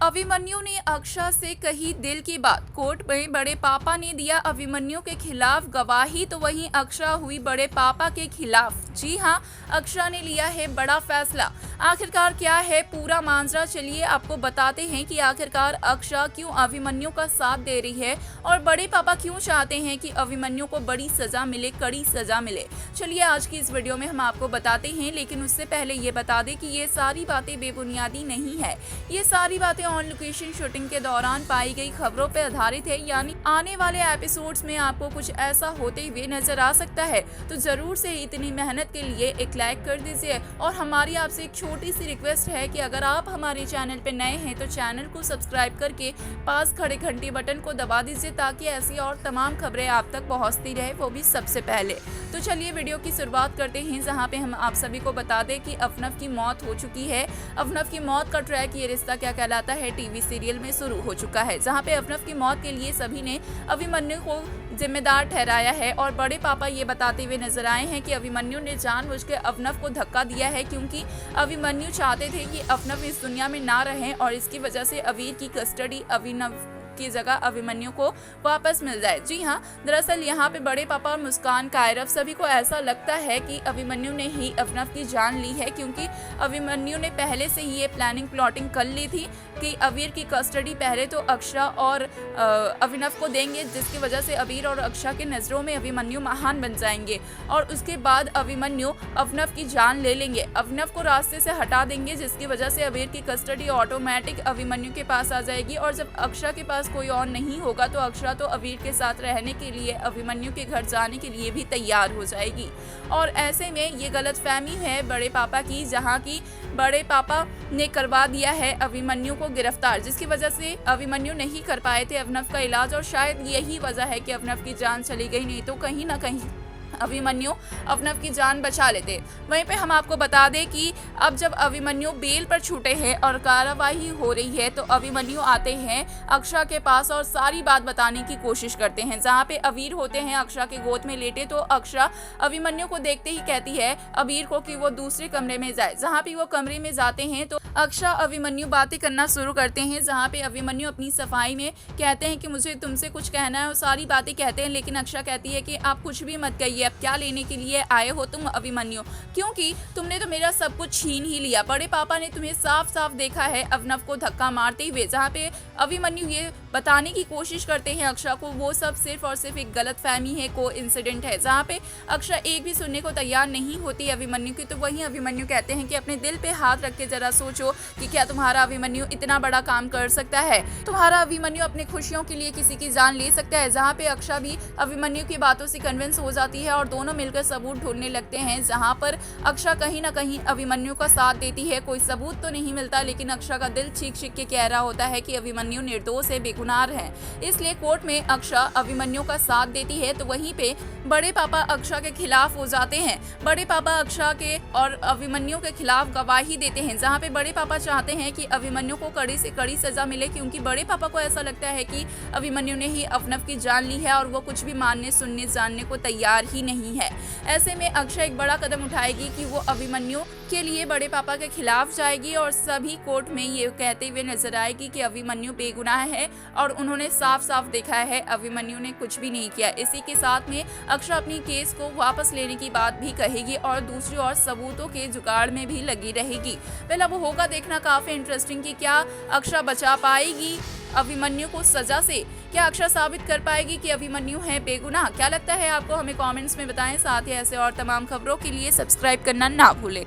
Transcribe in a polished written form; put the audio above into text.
अभिमन्यु ने अक्षा से कही दिल की बात। कोर्ट में बड़े पापा ने दिया अभिमन्यु के खिलाफ गवाही, तो वहीं अक्षा हुई बड़े पापा के खिलाफ। जी हां, अक्षा ने लिया है बड़ा फैसला। आखिरकार क्या है पूरा मामला, चलिए आपको बताते हैं कि आखिरकार अक्षा क्यों अभिमन्यु का साथ दे रही है और बड़े पापा क्यों चाहते हैं कि अभिमन्यु को बड़ी सजा मिले, कड़ी सजा मिले। चलिए आज की इस वीडियो में हम आपको बताते हैं, लेकिन उससे पहले ये बता दें कि ये सारी बातें बेबुनियादी नहीं है। ये सारी बातें ऑन लोकेशन शूटिंग के दौरान पाई गई खबरों पर आधारित है, यानी आने वाले एपिसोड्स में आपको कुछ ऐसा होते हुए नजर आ सकता है। तो जरूर से इतनी मेहनत के लिए एक लाइक कर दीजिए और हमारी आपसे एक छोटी सी रिक्वेस्ट है कि अगर आप हमारे चैनल पे नए हैं तो चैनल को सब्सक्राइब करके पास खड़े घंटी बटन को दबा दीजिए, ताकि ऐसी और तमाम खबरें आप तक पहुंचती रहे, वो भी सबसे पहले। तो चलिए वीडियो की शुरुआत करते हैं, जहां पे हम आप सभी को बता दें कि अफनफ की मौत हो चुकी है। अफनफ की मौत का ट्रैक ये रिश्ता क्या कहलाता है टीवी सीरियल में शुरू हो चुका है, जहां पे अफनफ की मौत के लिए सभी ने अभिमन्यु को जिम्मेदार ठहराया है और बड़े पापा ये बताते हुए नजर आए हैं कि अभिमन्यु ने जानबूझकर अफनफ को धक्का दिया है, क्योंकि अभिमन्यु चाहते थे कि अफनफ इस दुनिया में ना रहें और इसकी वजह से अवीर की कस्टडी अभिनव की जगह अभिमन्यु को वापस मिल जाए। जी हाँ, दरअसल यहाँ पे बड़े पापा और मुस्कान कायरव सभी को ऐसा लगता है कि अभिमन्यु ने ही अफनफ की जान ली है, क्योंकि अभिमन्यु ने पहले से ही ये प्लानिंग कर ली थी कि अवीर की कस्टडी पहले तो अक्षा और अभिनव को देंगे, जिसकी वजह से अवीर और अक्षा के नज़रों में अभिमन्यु महान बन जाएंगे और उसके बाद अभिमन्यु अभिनव की जान ले लेंगे, अभिनव को रास्ते से हटा देंगे, जिसकी वजह से अवीर की कस्टडी ऑटोमेटिक अभिमन्यु के पास आ जाएगी और जब अक्षा के पास कोई और नहीं होगा तो अक्षा तो अवीर के साथ रहने के लिए अभिमन्यु के घर जाने के लिए भी तैयार हो जाएगी। और ऐसे में ये गलतफहमी है बड़े पापा की, जहाँ की बड़े पापा ने करवा दिया है अभिमन्यु को गिरफ्तार, जिसकी वजह से अभिमन्यु नहीं कर पाए थे अभिनव का इलाज और शायद यही वजह है कि अभिनव की जान चली गई, नहीं तो कहीं ना कहीं अभिमन्यु अभिनव की जान बचा लेते। वहीं पे हम आपको बता दें कि अब जब अभिमन्यु बेल पर छूटे हैं और कार्रवाई हो रही है तो अभिमन्यु आते हैं अक्षा के पास और सारी बात बताने की कोशिश करते हैं। जहां पे अवीर होते हैं अक्षा के गोद में लेटे, तो अक्षा अभिमन्यु को देखते ही कहती है अवीर को कि वो दूसरे कमरे में जाए। जहां पे वो कमरे में जाते हैं तो अक्षा अभिमन्यु बातें करना शुरू करते हैं, जहाँ पे अभिमन्यु अपनी सफाई में कहते हैं कि मुझे तुमसे कुछ कहना है और सारी बातें कहते हैं, लेकिन अक्षा कहती है कि आप कुछ भी मत कहिए, अब क्या लेने के लिए आए हो तुम अभिमन्यु, क्योंकि तुमने तो मेरा सब कुछ छीन ही लिया। बड़े पापा ने तुम्हें साफ साफ देखा है अभिनव को धक्का मारते हुए। जहाँ पे अभिमन्यु ये बताने की कोशिश करते हैं अक्षा को वो सब सिर्फ और सिर्फ एक गलतफहमी है, को इंसिडेंट है, जहाँ पे अक्षा एक भी सुनने को तैयार नहीं होती अभिमन्यु की। तो वहीं अभिमन्यु कहते हैं कि अपने दिल पे हाथ रख के जरा सोचो कि क्या तुम्हारा अभिमन्यु इतना बड़ा काम कर सकता है, तुम्हारा अभिमन्यु अपनी खुशियों के लिए किसी की जान ले सकता है। जहाँ पे अक्षा भी अभिमन्यु की बातों से कन्विंस हो जाती है और दोनों मिलकर सबूत ढूंढने लगते हैं, जहाँ पर अक्षा कहीं ना कहीं अभिमन्यु का साथ देती है। कोई सबूत तो नहीं मिलता, लेकिन अक्षा का दिल चीख चीख के कह रहा होता है कि अभिमन्यु निर्दोष है, बेगुनाह है, इसलिए कोर्ट में अक्षा अभिमन्यु का साथ देती है। तो वहीं पे बड़े पापा अक्षा के खिलाफ हो जाते हैं। बड़े पापा अक्षा के और अभिमन्यु के खिलाफ गवाही देते हैं, जहाँ पे बड़े पापा चाहते हैं कि अभिमन्यु को कड़ी से कड़ी सजा मिले, क्योंकि बड़े पापा को ऐसा लगता है कि अभिमन्यु ने ही अभिनव की जान ली है और वो कुछ भी मानने सुनने जानने को तैयार ही नहीं है। ऐसे में अक्षा एक बड़ा कदम उठाएगी कि वो अभिमन्यु के लिए बड़े पापा के खिलाफ जाएगी और सभी कोर्ट में ये कहते हुए नजर आएगी कि अभिमन्यु बेगुनाह है और उन्होंने साफ साफ देखा है अभिमन्यु ने कुछ भी नहीं किया। इसी के साथ में अक्षा अपनी केस को वापस लेने की बात भी कहेगी और दूसरी ओर सबूतों के जुगाड़ में भी लगी रहेगी। पहले अब होगा देखना काफी इंटरेस्टिंग कि क्या अक्षा बचा पाएगी अभिमन्यु को सजा से, क्या अक्षा साबित कर पाएगी कि अभिमन्यु है बेगुनाह। क्या लगता है आपको, हमें कमेंट्स में बताएं। साथ ही ऐसे और तमाम खबरों के लिए सब्सक्राइब करना ना भूलें।